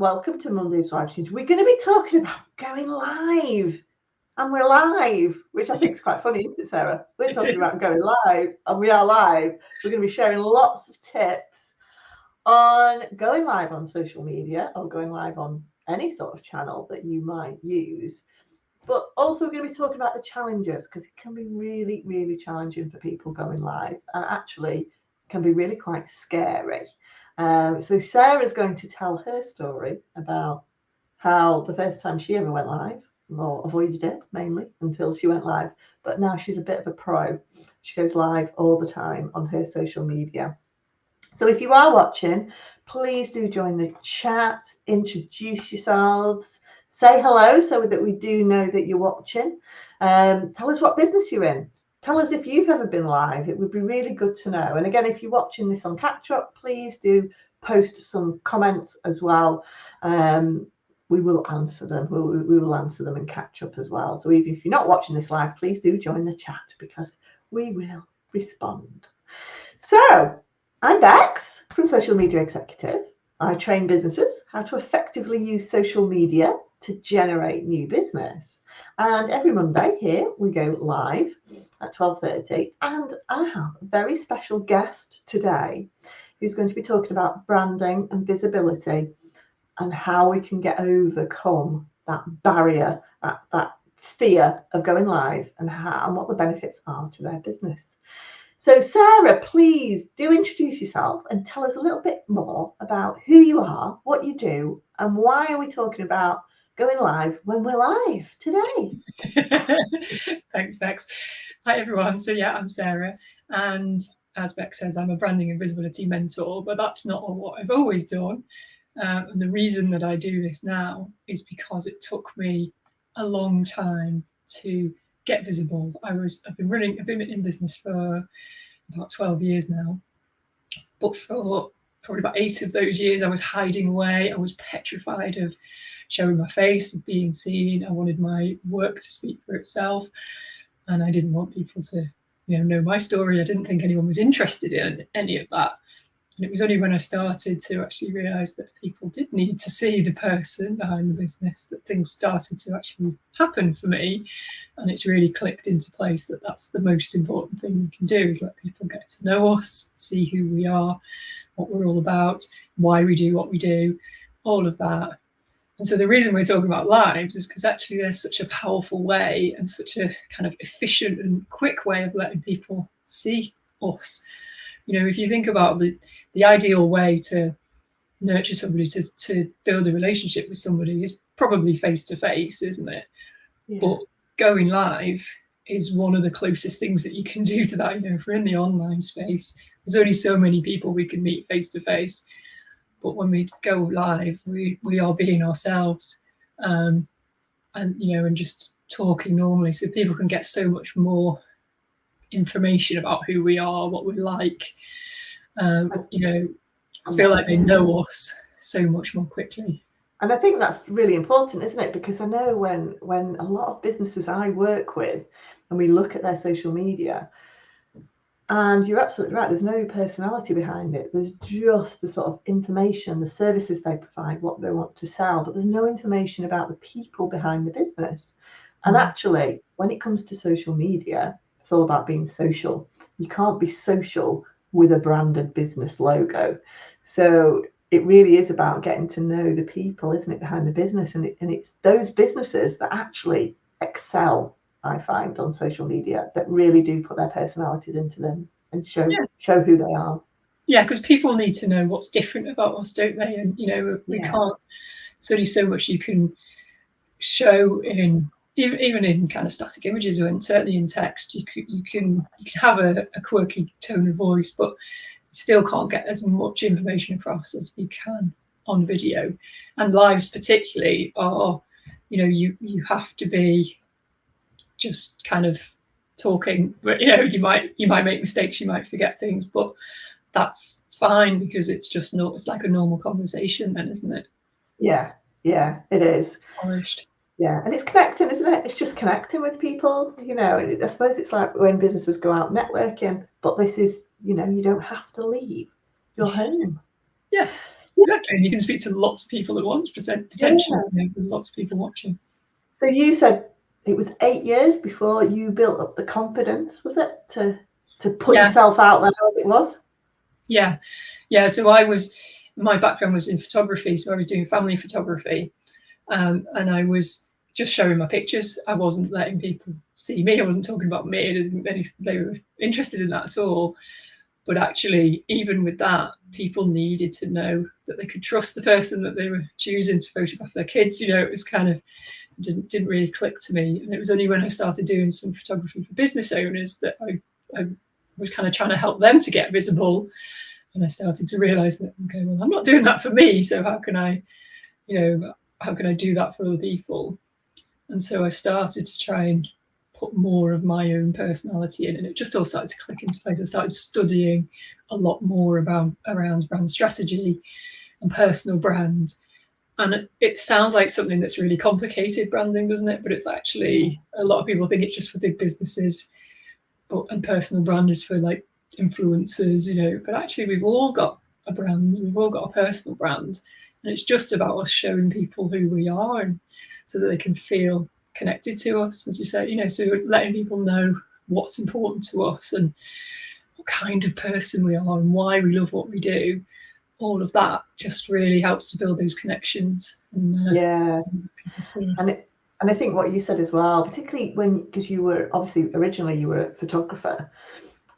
welcome to Monday's Live Streams. We're going to be talking about going live. And we're live, which I think is quite funny, isn't it, Sarah? We're talking about going live, and we are live. We're going to be sharing lots of tips on going live on social media or going live on any sort of channel that you might use. But also we're going to be talking about the challenges, because it can be really, really challenging for people going live, and actually can be really quite scary. So Sarah's going to tell her story about how the first time she ever went live, or avoided it mainly until she went live, but now she's a bit of a pro. She goes live all the time on her social media. So if you are watching, please do join the chat, introduce yourselves, say hello so that we do know that you're watching. Tell us what business you're in. Tell us if you've ever been live. It would be really good to know. And again, if you're watching this on catch up, please do post some comments as well. We will answer them. We will answer them and catch up as well. So even if you're not watching this live, please do join the chat, because we will respond. So I'm Bex from Social Media Executive. I train businesses how to effectively use social media to generate new business. And every Monday here we go live at 12:30. And I have a very special guest today who's going to be talking about branding and visibility, and how we can overcome that barrier, that fear of going live, and what the benefits are to their business. So Sarah, please do introduce yourself and tell us a little bit more about who you are, what you do, and why are we talking about going live when we're live today? Thanks, Bex. Hi, everyone. So yeah, I'm Sarah, and as Bex says, I'm a branding and visibility mentor, but that's not what I've always done. And the reason that I do this now is because it took me a long time to get visible. I've been in business for about 12 years now, but for probably about 8 of those years I was hiding away. I was petrified of showing my face, of being seen. I wanted my work to speak for itself, and I didn't want people to know my story. I didn't think anyone was interested in any of that. And it was only when I started to actually realise that people did need to see the person behind the business that things started to actually happen for me. And it's really clicked into place that that's the most important thing we can do, is let people get to know us, see who we are, what we're all about, why we do what we do, all of that. And so the reason we're talking about lives is because actually there's such a powerful way and such a kind of efficient and quick way of letting people see us. If you think about the ideal way to nurture somebody, to build a relationship with somebody, is probably face-to-face, isn't it? Yeah. But going live is one of the closest things that you can do to that. If we're in the online space, there's only so many people we can meet face-to-face. But when we go live, we are being ourselves, and just talking normally, so people can get so much more information about who we are, what we're like. I feel like they know us so much more quickly. And I think that's really important, isn't it? Because I know when a lot of businesses I work with, and we look at their social media, and you're absolutely right, there's no personality behind it. There's just the sort of information, the services they provide, what they want to sell, but there's no information about the people behind the business. And actually, when it comes to social media, it's all about being social. You can't be social with a branded business logo. So it really is about getting to know the people, isn't it, behind the business? And it's those businesses that actually excel, I find, on social media, that really do put their personalities into them and show who they are. Yeah, because people need to know what's different about us, don't they? And we can't. There's only so much you can show in even in kind of static images, and certainly in text. You can have a quirky tone of voice, but still can't get as much information across as you can on video. And lives particularly are, you have to be just kind of talking, but you might make mistakes, you might forget things, but that's fine, because it's like a normal conversation then, isn't it? Yeah, it is. Polished. Yeah, and it's connecting, isn't it? It's just connecting with people. I suppose it's like when businesses go out networking, but this is, you don't have to leave your home. Yeah. exactly. And you can speak to lots of people at once, potentially. There's lots of people watching. So you said it was 8 years before you built up the confidence, was it, to put yourself out there as it was? Yeah. So my background was in photography, so I was doing family photography, and I was just showing my pictures. I wasn't letting people see me. I wasn't talking about me. They were interested in that at all. But actually, even with that, people needed to know that they could trust the person that they were choosing to photograph their kids. It was kind of didn't really click to me. And it was only when I started doing some photography for business owners that I was kind of trying to help them to get visible. And I started to realize that, okay, well, I'm not doing that for me. So how can I do that for other people? And so I started to try and put more of my own personality in, and it just all started to click into place. I started studying a lot more around brand strategy and personal brand. And it sounds like something that's really complicated, branding, doesn't it? But it's actually, a lot of people think it's just for big businesses, and personal brand is for like influencers, but actually we've all got a brand, we've all got a personal brand, and it's just about us showing people who we are, and so that they can feel connected to us, as you say, so letting people know what's important to us and what kind of person we are and why we love what we do. All of that just really helps to build those connections. And I think what you said as well, particularly because you were obviously originally you were a photographer,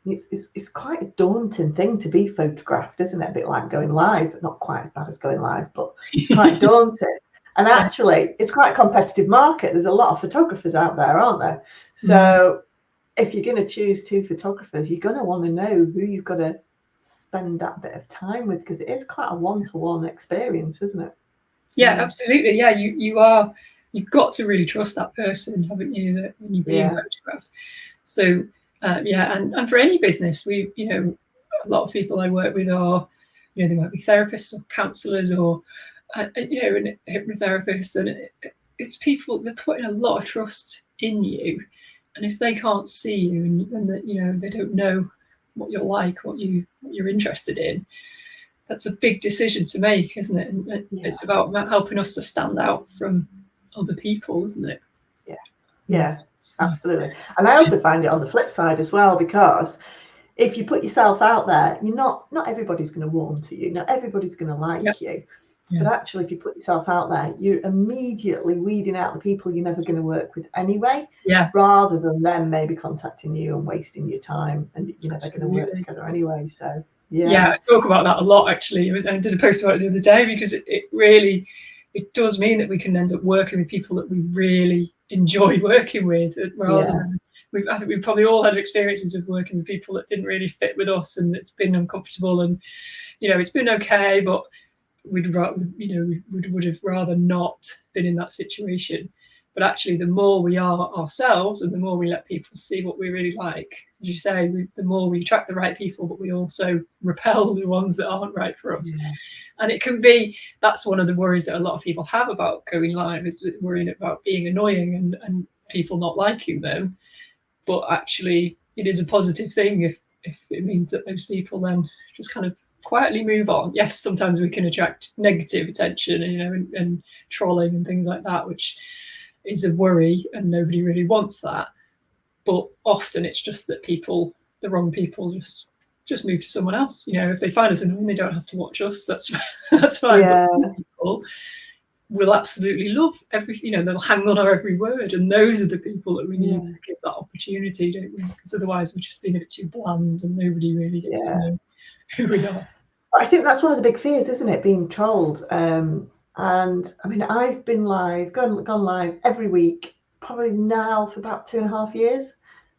it's quite a daunting thing to be photographed, isn't it? A bit like going live, not quite as bad as going live, but it's quite daunting. And actually, it's quite a competitive market. There's a lot of photographers out there, aren't there? So if you're going to choose 2 photographers, you're going to want to know who you've got to spend that bit of time with, because it is quite a one-to-one experience, isn't it? Yeah, absolutely. Yeah, you've got to really trust that person, haven't you, that when you're being photographed. So and for any business, a lot of people I work with are, they might be therapists or counsellors or and hypnotherapists, and it's people, they're putting a lot of trust in you, and if they can't see you and they don't know what you're like, what you're interested in, that's a big decision to make, isn't it? And it's about helping us to stand out from other people, isn't it? Yeah, absolutely. And I also find it on the flip side as well, because if you put yourself out there, you're not everybody's going to warm to you, not everybody's going to like you. But actually, if you put yourself out there, you're immediately weeding out the people you're never going to work with anyway, rather than them maybe contacting you and wasting your time, and you're never going to work together anyway. So I talk about that a lot, actually. I did a post about it the other day, because it does mean that we can end up working with people that we really enjoy working with, rather than I think we've probably all had experiences of working with people that didn't really fit with us, and it's been uncomfortable, and it's been okay, but we would have rather not been in that situation. But actually, the more we are ourselves, and the more we let people see what we really like, as you say, the more we attract the right people, but we also repel the ones that aren't right for us. And it can be, that's one of the worries that a lot of people have about going live, is worrying about being annoying and people not liking them. But actually, it is a positive thing if it means that those people then just kind of quietly move on. Yes, sometimes we can attract negative attention, and trolling and things like that, which is a worry, and nobody really wants that. But often it's just that the wrong people just move to someone else. If they find us annoying, they don't have to watch us. That's fine. But some people will absolutely love everything. They'll hang on our every word, and those are the people that we need to give that opportunity, don't we? Because otherwise we're just being a bit too bland, and nobody really gets to know who we are. I think that's one of the big fears, isn't it? Being trolled. And I mean, I've been gone live every week, probably now for about 2.5 years.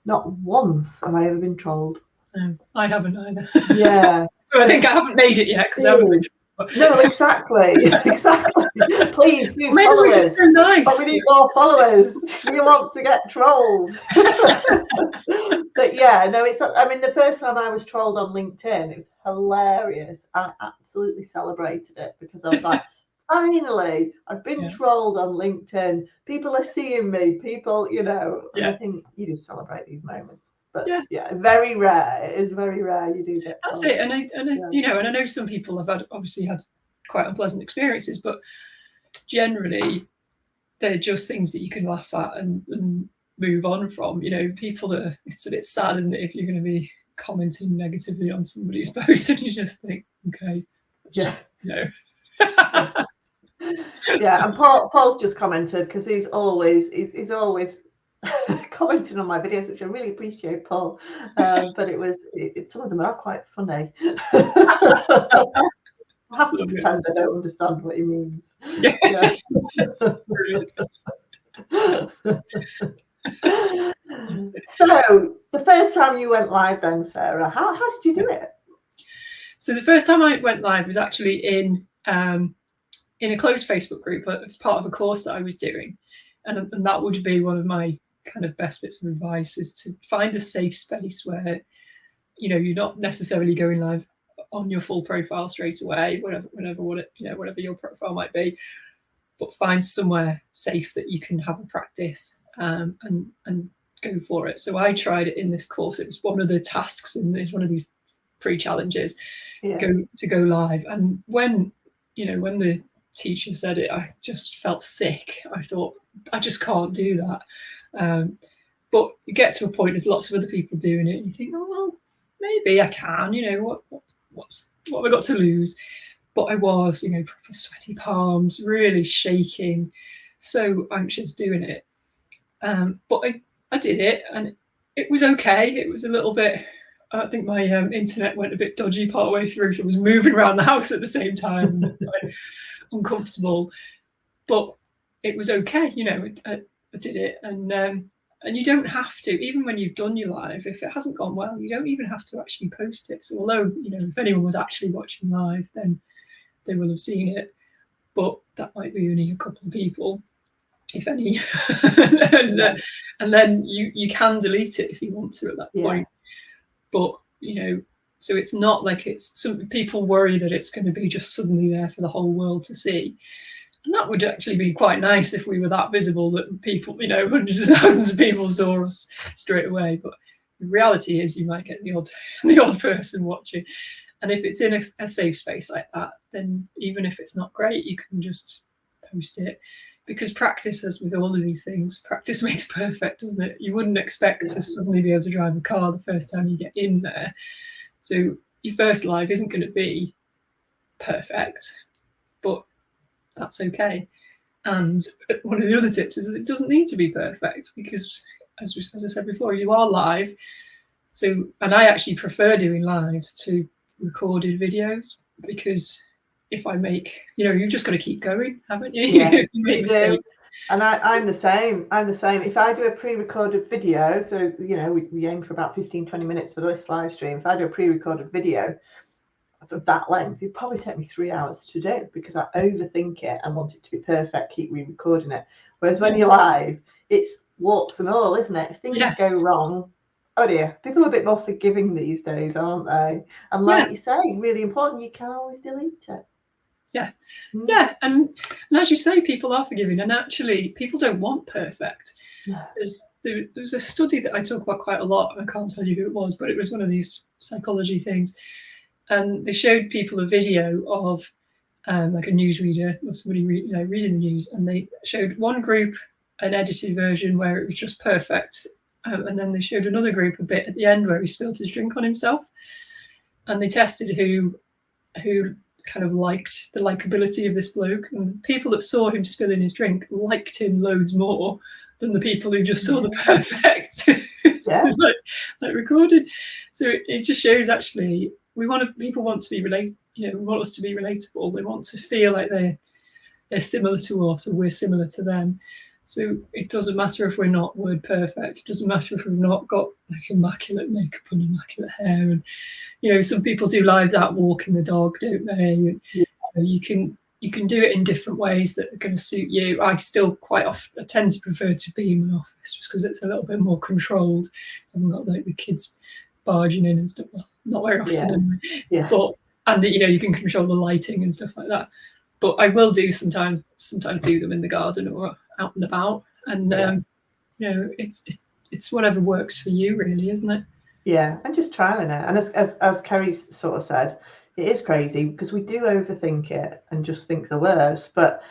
Not once have I ever been trolled. No, I haven't either. Yeah. So I think I haven't made it yet, because I haven't been trolled. No, exactly. Please do Maybe follow we're us. just so nice. But we need more followers. We want to get trolled. But the first time I was trolled on LinkedIn, it was hilarious. I absolutely celebrated it, because I was like, finally, I've been trolled on LinkedIn. People are seeing me. People, and I think you just celebrate these moments. But very rare. It is very rare you do get. That's it. And I know some people have obviously had quite unpleasant experiences, but generally they're just things that you can laugh at and move on from. You know, people that it's a bit sad, isn't it, if you're going to be commenting negatively on somebody's post and you just think, okay, just, you know. Yeah, and Paul's just commented, because he's always commenting on my videos, which I really appreciate, Paul. But some of them are quite funny. I have to pretend I don't understand what he means. Yeah. So the first time you went live then, Sarah, how did you do it? So the first time I went live was actually in a closed Facebook group as part of a course that I was doing. And that would be one of my kind of best bits of advice, is to find a safe space where, you know, you're not necessarily going live on your full profile straight away, whatever your profile might be, but find somewhere safe that you can have a practice and go for it. So I tried it in this course. It was one of the tasks in one of these free challenges, to go live. And when the teacher said it, I just felt sick. I thought, I just can't do that. But you get to a point, there's lots of other people doing it, and you think, oh well, maybe I can. You know, what have I got to lose? But I was, you know, sweaty palms, really shaking, so anxious doing it. But I did it, and it was okay. It was a little bit, I think my internet went a bit dodgy partway through, so I was moving around the house at the same time. Like, uncomfortable, but it was okay. You know, I did it, and you don't have to, even when you've done your live, if it hasn't gone well, you don't even have to actually post it. So although, you know, if anyone was actually watching live, then they will have seen it, but that might be only a couple of people, if any. and then you can delete it if you want to at that point. But, you know, so it's not like some people worry that it's going to be just suddenly there for the whole world to see. And that would actually be quite nice if we were that visible that people, you know, hundreds of thousands of people saw us straight away. But the reality is you might get the odd person watching. And if it's in a safe space like that, then even if it's not great, you can just post it. Because practice, as with all of these things, practice makes perfect, doesn't it? You wouldn't expect to suddenly be able to drive a car the first time you get in there. So your first live isn't going to be perfect, but that's okay. And one of the other tips is that it doesn't need to be perfect, because as I said before, you are live. So, and I actually prefer doing lives to recorded videos, because if I make, you know, you've just got to keep going, haven't you? Yeah, you make mistakes. And I'm the same. If I do a pre-recorded video, so, you know, we aim for about 15-20 minutes for this live stream. If I do a pre-recorded video of that length, it'd probably take me 3 hours to do, because I overthink it and want it to be perfect, keep re-recording it. Whereas when you're live, it's warts and all, isn't it? If things go wrong, oh dear, people are a bit more forgiving these days, aren't they? And like you say, really important, you can always delete it. Yeah, and as you say, people are forgiving, and actually people don't want perfect. There's a study that I talk about quite a lot, and I can't tell you who it was, but it was one of these psychology things, and they showed people a video of like a newsreader or somebody reading the news, and they showed one group an edited version where it was just perfect, and then they showed another group a bit at the end where he spilled his drink on himself, and they tested who kind of liked the likability of this bloke, and the people that saw him spilling his drink liked him loads more than the people who just saw the perfect like recorded. So it just shows, actually, people want to be want us to be relatable. They want to feel like they're similar to us, or we're similar to them. So it doesn't matter if we're not word perfect. It doesn't matter if we've not got like immaculate makeup and immaculate hair. And, you know, some people do lives out walking the dog, don't they? You can do it in different ways that are going to suit you. I still quite often, I tend to prefer to be in my office, just because it's a little bit more controlled. I've got like the kids barging in and stuff. Well, not very often, anyway. But you can control the lighting and stuff like that. But I will do sometimes do them in the garden or out and about, and it's whatever works for you, really, isn't it? Yeah, and just trialing it. And as Kerry sort of said, it is crazy because we do overthink it and just think the worst. But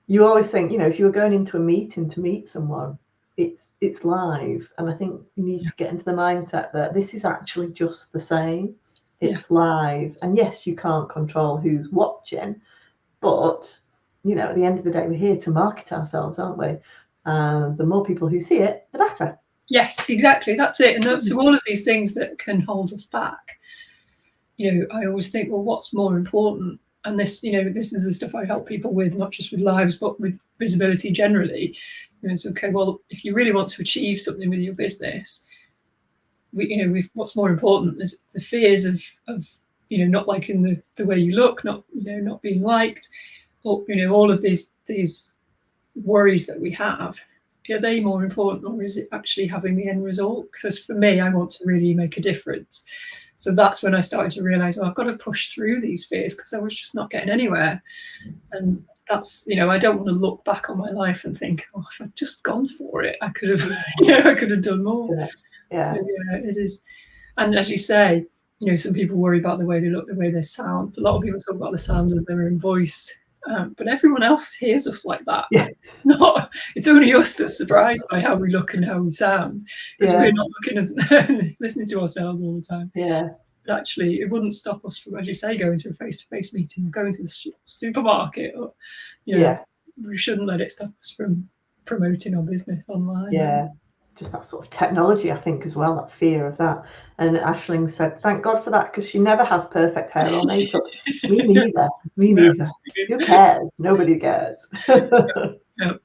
you always think, you know, if you were going into a meeting to meet someone, it's live, and I think you need to get into the mindset that this is actually just the same. It's live, and yes, you can't control who's watching, but you know, at the end of the day, we're here to market ourselves, aren't we? The more people who see it, the better. Yes, exactly. That's it. And so all of these things that can hold us back, you know, I always think, well, what's more important? And this, you know, this is the stuff I help people with, not just with lives, but with visibility generally. You know, it's okay, well, if you really want to achieve something with your business, what's more important is the fears of you know, not liking the way you look, not, you know, not being liked, or, you know, all of these worries that we have. Are they more important, or is it actually having the end result? Because for me, I want to really make a difference. So that's when I started to realize, well, I've got to push through these fears because I was just not getting anywhere. And that's, you know, I don't want to look back on my life and think, oh, if I'd just gone for it, I could have, you know, I could have done more. Yeah. So yeah, it is. And as you say, you know, some people worry about the way they look, the way they sound. A lot of people talk about the sound of their own voice, but everyone else hears us like that. Yeah. It's only us that's surprised by how we look and how we sound, because we're not looking at listening to ourselves all the time. Yeah. But actually, it wouldn't stop us from, as you say, going to a face-to-face meeting, going to the supermarket, or, you know, we shouldn't let it stop us from promoting our business online. Yeah. Just that sort of technology, I think, as well, that fear of that. And Aisling said, thank God for that, because she never has perfect hair or makeup. Me neither. Me neither. Who cares? Nobody cares. No.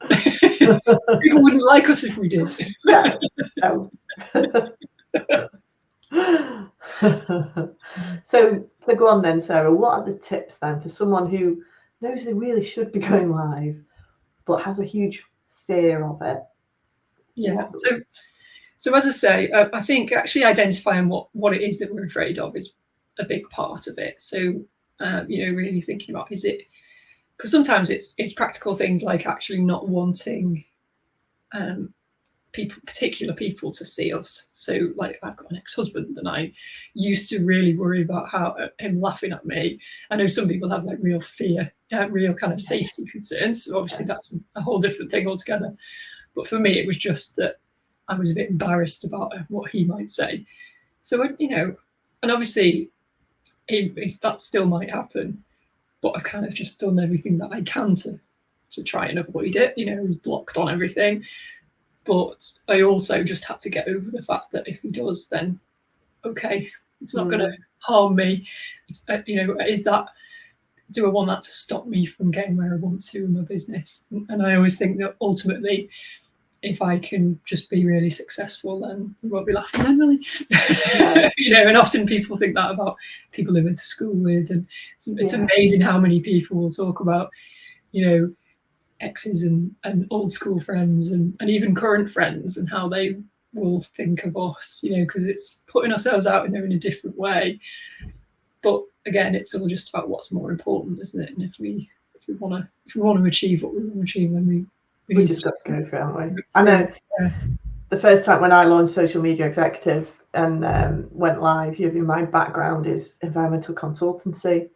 People wouldn't like us if we did. No. So go on then, Sarah. What are the tips then for someone who knows they really should be going live, but has a huge fear of it? Yeah. So as I say, I think actually identifying what it is that we're afraid of is a big part of it. So you know, really thinking about, is it, because sometimes it's practical things like actually not wanting particular people to see us. So like, I've got an ex-husband, and I used to really worry about him laughing at me. I know some people have like real fear, real kind of safety concerns. So obviously that's a whole different thing altogether. But for me, it was just that I was a bit embarrassed about what he might say. So, you know, and obviously that still might happen, but I've kind of just done everything that I can to try and avoid it. You know, I was blocked on everything. But I also just had to get over the fact that if he does, then okay, it's not going to harm me. It's, you know, do I want that to stop me from getting where I want to in my business? And I always think that ultimately, if I can just be really successful, then we won't be laughing then, really. You know, and often people think that about people they went to school with, and it's amazing how many people will talk about, you know, exes and old school friends and even current friends, and how they will think of us, you know, because it's putting ourselves out in there in a different way. But again, it's all just about what's more important, isn't it? And if we want to achieve what we want to achieve, then we just got to go for it, haven't we? I know the first time when I launched Social Media Executive and went live, you know, my background is environmental consultancy,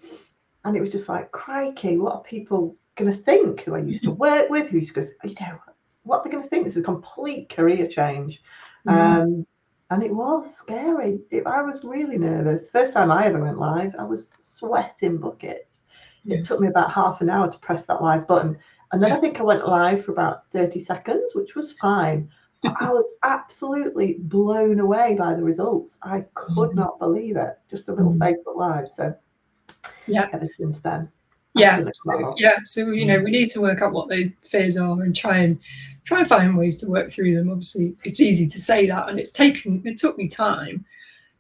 and it was just like, crikey, what are people going to think who I used to work with, who's, because, you know, what they're going to think. This is a complete career change. And it was scary. I was really nervous. First time I ever went live, I was sweating buckets. It took me about half an hour to press that live button. And then I think I went live for about 30 seconds, which was fine. But I was absolutely blown away by the results. I could not believe it. Just a little Facebook Live. So ever since then. So you know, we need to work out what the fears are and try and find ways to work through them. Obviously, it's easy to say that, and it took me time.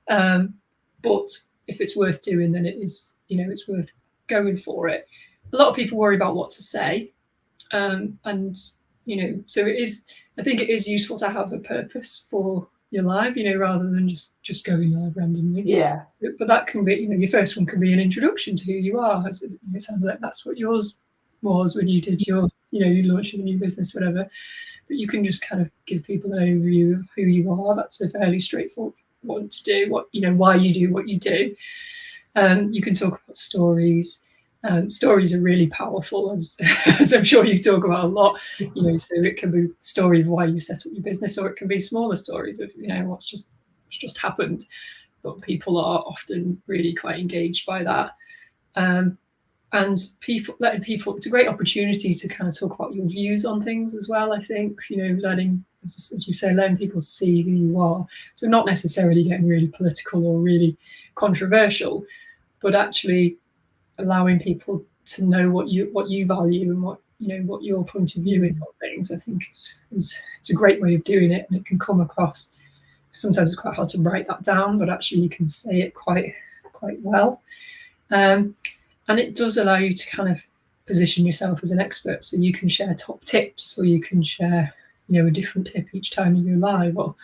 But if it's worth doing, then it is, you know, it's worth going for it. A lot of people worry about what to say. And, you know, so I think it is useful to have a purpose for your live, you know, rather than just going live randomly. Yeah. But that can be, you know, your first one can be an introduction to who you are. It sounds like that's what yours was when you did your, you know, you launched a new business, whatever. But you can just kind of give people an overview of who you are. That's a fairly straightforward one to do. What, you know, why you do what you do. You can talk about stories. Stories are really powerful, as I'm sure you talk about a lot. So it can be the story of why you set up your business, or it can be smaller stories of what's just happened. But people are often really quite engaged by that. And letting people, it's a great opportunity to kind of talk about your views on things as well. I think, letting, as we say, letting people see who you are. So not necessarily getting really political or really controversial, but actually allowing people to know what you value and what your point of view is on things. I think it's a great way of doing it, and it can come across. Sometimes it's quite hard to write that down, but actually you can say it quite well. And it does allow you to kind of position yourself as an expert, so you can share top tips, or you can share a different tip each time you go live, or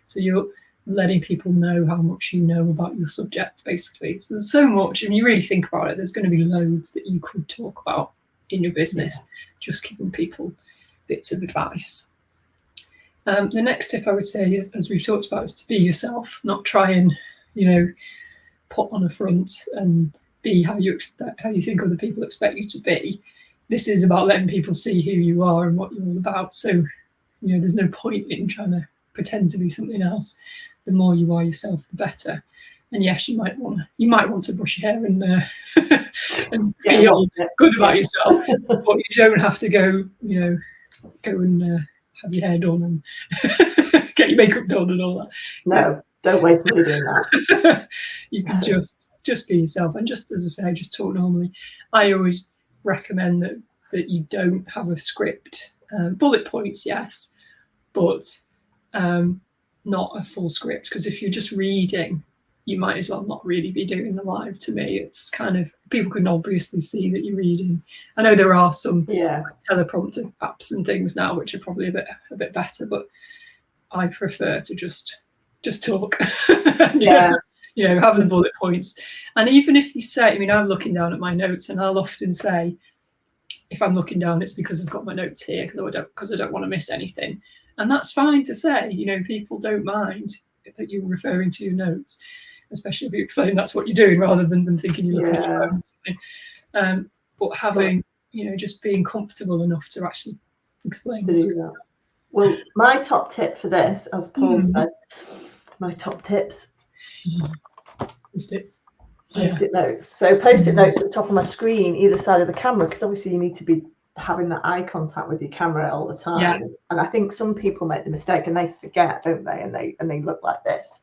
so you're letting people know how much you know about your subject, basically. So there's so much, and you really think about it, there's going to be loads that you could talk about in your business, just giving people bits of advice. The next tip I would say is, as we've talked about, is to be yourself, not try and put on a front and be how you think other people expect you to be. This is about letting people see who you are and what you're all about. So there's no point in trying to pretend to be something else. The more you are yourself, the better. And yes, you might want to brush your hair and and feel good about yourself, but you don't have to go and have your hair done and get your makeup done and all that. No, don't waste money doing that. You can just be yourself, and just, as I say, just talk normally. I always recommend that you don't have a script. Bullet points, yes, but not a full script, because if you're just reading, you might as well not really be doing the live. To me, it's kind of, people can obviously see that you're reading. I know there are some teleprompter apps and things now which are probably a bit better, but I prefer to just talk. Have the bullet points. And even if you say, I'm looking down at my notes, and I'll often say, if I'm looking down, it's because I've got my notes here, because I don't want to miss anything. And that's fine to say. People don't mind that you're referring to your notes, especially if you explain that's what you're doing, rather than them thinking you're looking at your phone. But having, just being comfortable enough to actually explain to do that. Well, my top tip for this, as Paul said, my top tips. Post-it notes. So post-it notes at the top of my screen, either side of the camera, because obviously you need to be having that eye contact with your camera all the time. And I think some people make the mistake and they forget, don't they? And they look like this.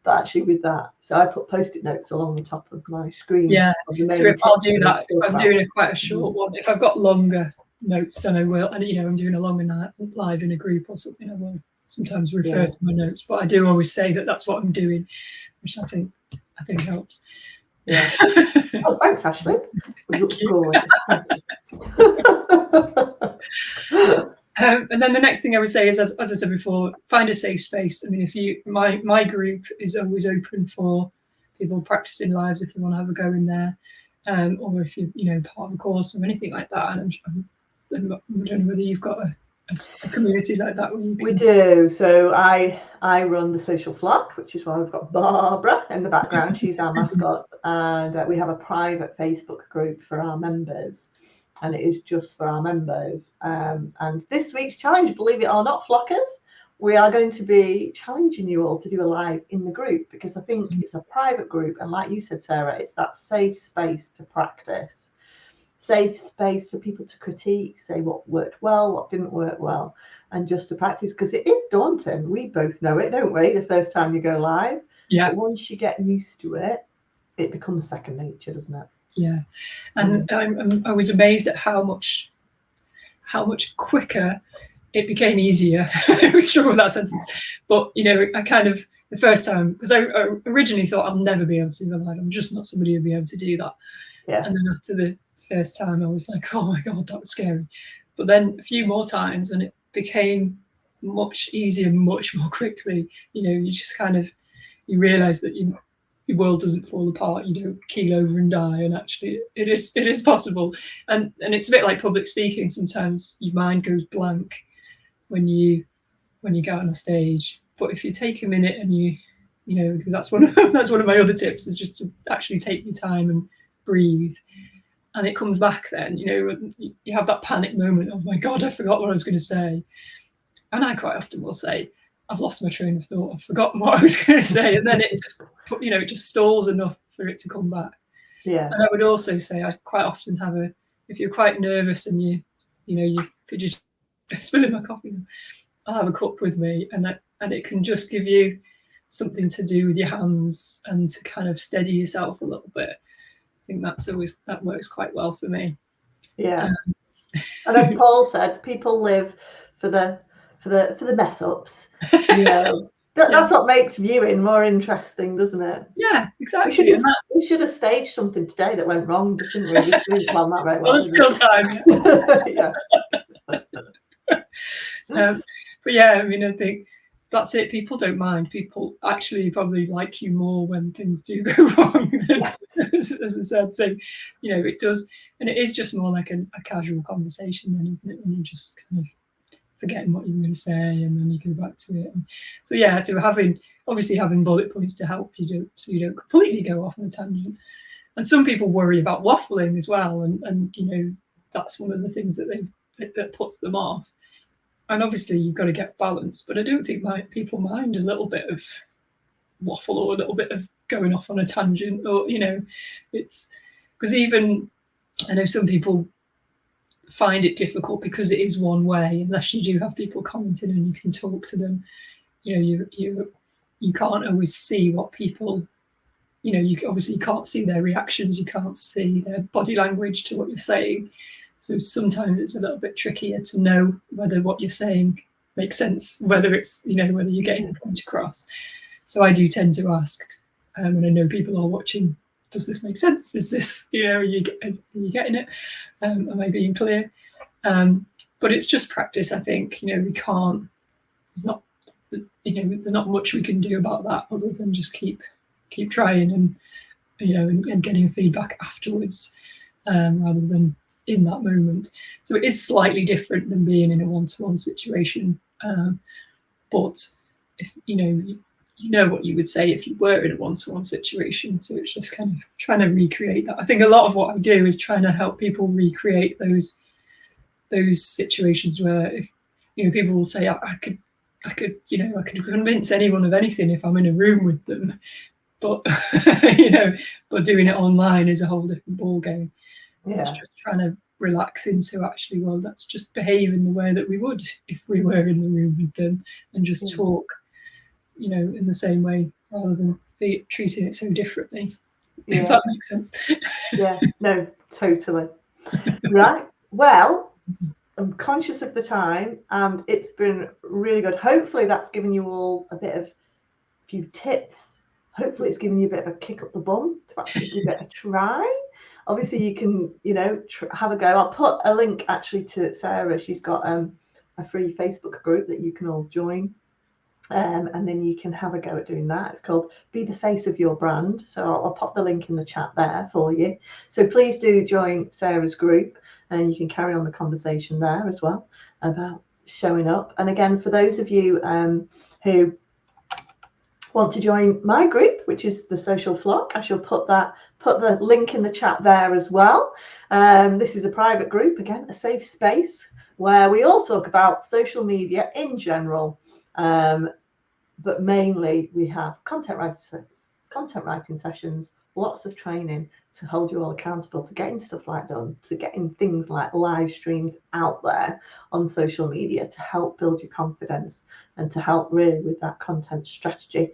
But actually with that, so I put post-it notes along the top of my screen. So if I'll do that, if I'm doing quite a short one, if I've got longer notes, then I will. And I'm doing a longer night live in a group or something, I will sometimes refer to my notes. But I do always say that that's what I'm doing, which I think helps. Oh, thanks, Ashley. Thank you. And then the next thing I would say is, as I said before, find a safe space. My group is always open for people practicing lives if they want to have a go in there, or if you're part of a course or anything like that. And I don't know whether you've got a community like that. We do. So I run the Social Flock, which is why we've got Barbara in the background. She's our mascot, and we have a private Facebook group for our members, and it is just for our members. And this week's challenge, believe it or not, Flockers, we are going to be challenging you all to do a live in the group, because I think it's a private group, and like you said, Sarah, it's that safe space to practice. Safe space for people to critique, say what worked well, what didn't work well, and just to practice, because it is daunting. We both know it, don't we? The first time you go live. But once you get used to it, it becomes second nature, doesn't it? And I was amazed at how much quicker it became easier. I was struggling with that sentence, but I kind of, the first time, because I originally thought I'll never be able to do a live. I'm just not somebody who'll be able to do that. And then after the first time, I was like, oh my god, that was scary. But then a few more times, and it became much easier, much more quickly. You just kind of, you realize that your world doesn't fall apart, you don't keel over and die, and actually it is possible. And it's a bit like public speaking. Sometimes your mind goes blank when you get on a stage, but if you take a minute and you because that's one of my other tips, is just to actually take your time and breathe. And it comes back then, you have that panic moment of, my God, I forgot what I was going to say. And I quite often will say, I've lost my train of thought, I've forgotten what I was going to say. And then it just stalls enough for it to come back. Yeah. And I would also say, I quite often have if you're quite nervous and you fidget, spilling my coffee, I'll have a cup with me, and it can just give you something to do with your hands and to kind of steady yourself a little bit. I think that works quite well for me. Yeah. And as Paul said, people live for the mess ups. That's what makes viewing more interesting, doesn't it? Yeah, exactly. We should have staged something today that went wrong, shouldn't we? We didn't plan that very well. There's still time. Yeah. But yeah, I mean, I think that's it. People don't mind. People actually probably like you more when things do go wrong, as I said. So, it does, and it is just more like a casual conversation then, isn't it? When you're just kind of forgetting what you're going to say, and then you go back to it. And so yeah, so having bullet points to help you so you don't completely go off on a tangent. And some people worry about waffling as well, and that's one of the things that puts them off. And obviously you've got to get balance, but I don't think people mind a little bit of waffle or a little bit of going off on a tangent, or it's because even I know some people find it difficult because it is one way, unless you do have people commenting and you can talk to them. You can't always see what people, you obviously can't see their reactions, you can't see their body language to what you're saying. So sometimes it's a little bit trickier to know whether what you're saying makes sense, whether it's, whether you're getting the point across. So I do tend to ask, and I know people are watching, does this make sense? Is this, are you getting it? Am I being clear? But it's just practice, I think. We can't, there's not much we can do about that other than just keep trying and, and getting feedback afterwards, rather than in that moment. So it is slightly different than being in a one-to-one situation. But if you know what you would say if you were in a one-to-one situation. So it's just kind of trying to recreate that. I think a lot of what I do is trying to help people recreate those situations where, if people will say, I could convince anyone of anything if I'm in a room with them, but but doing it online is a whole different ball game. Yeah. It's just trying to relax into, actually, well, let's just behave in the way that we would if we were in the room with them, and just talk in the same way, rather than treating it so differently. Yeah. If that makes sense. Yeah, no, totally. Right. Well, I'm conscious of the time, and it's been really good. Hopefully that's given you all a few tips. Hopefully it's given you a bit of a kick up the bum to actually give it a try. Obviously you can, have a go. I'll put a link actually to Sarah. She's got a free Facebook group that you can all join. And then you can have a go at doing that. It's called Be the Face of Your Brand. So I'll pop the link in the chat there for you. So please do join Sarah's group, and you can carry on the conversation there as well about showing up. And again, for those of you who want to join my group, which is the Social Flock, I shall put the link in the chat there as well. This is a private group, again, a safe space where we all talk about social media in general. But mainly we have content writing sessions, lots of training to hold you all accountable to getting stuff like done, to getting things like live streams out there on social media to help build your confidence and to help really with that content strategy,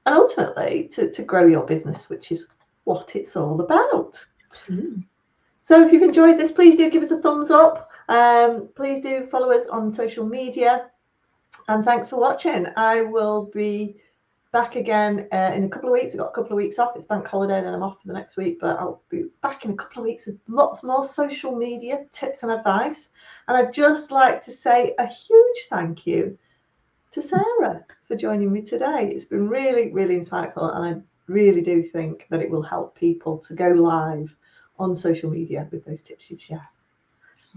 and ultimately to grow your business, which is what it's all about. Absolutely. So if you've enjoyed this, please do give us a thumbs up. Please do follow us on social media. And thanks for watching. I will be back again in a couple of weeks. I've got a couple of weeks off. It's bank holiday, then I'm off for the next week. But I'll be back in a couple of weeks with lots more social media tips and advice. And I'd just like to say a huge thank you to Sarah for joining me today. It's been really, really insightful. And I really do think that it will help people to go live on social media with those tips you've shared.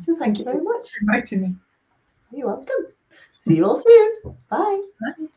So thank you very much for inviting me. You're welcome. See you all soon. Bye. Bye.